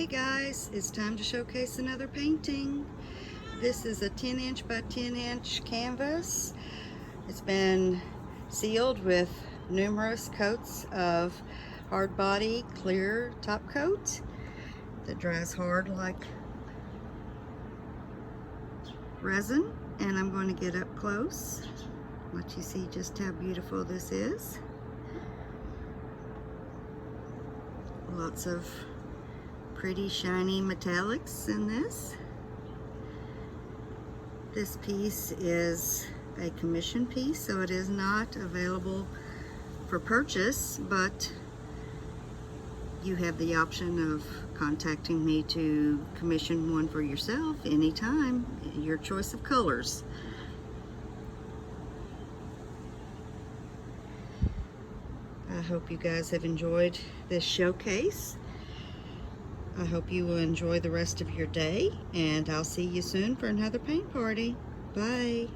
Hey guys, it's time to showcase another painting. This is a 10" by 10" canvas. It's been sealed with numerous coats of hard body clear top coat that dries hard like resin. And I'm going to get up close, let you see just how beautiful this is. Lots of pretty shiny metallics in this. This piece is a commission piece, so it is not available for purchase, but you have the option of contacting me to commission one for yourself anytime, your choice of colors. I hope you guys have enjoyed this showcase. I hope you will enjoy the rest of your day, and I'll see you soon for another paint party. Bye.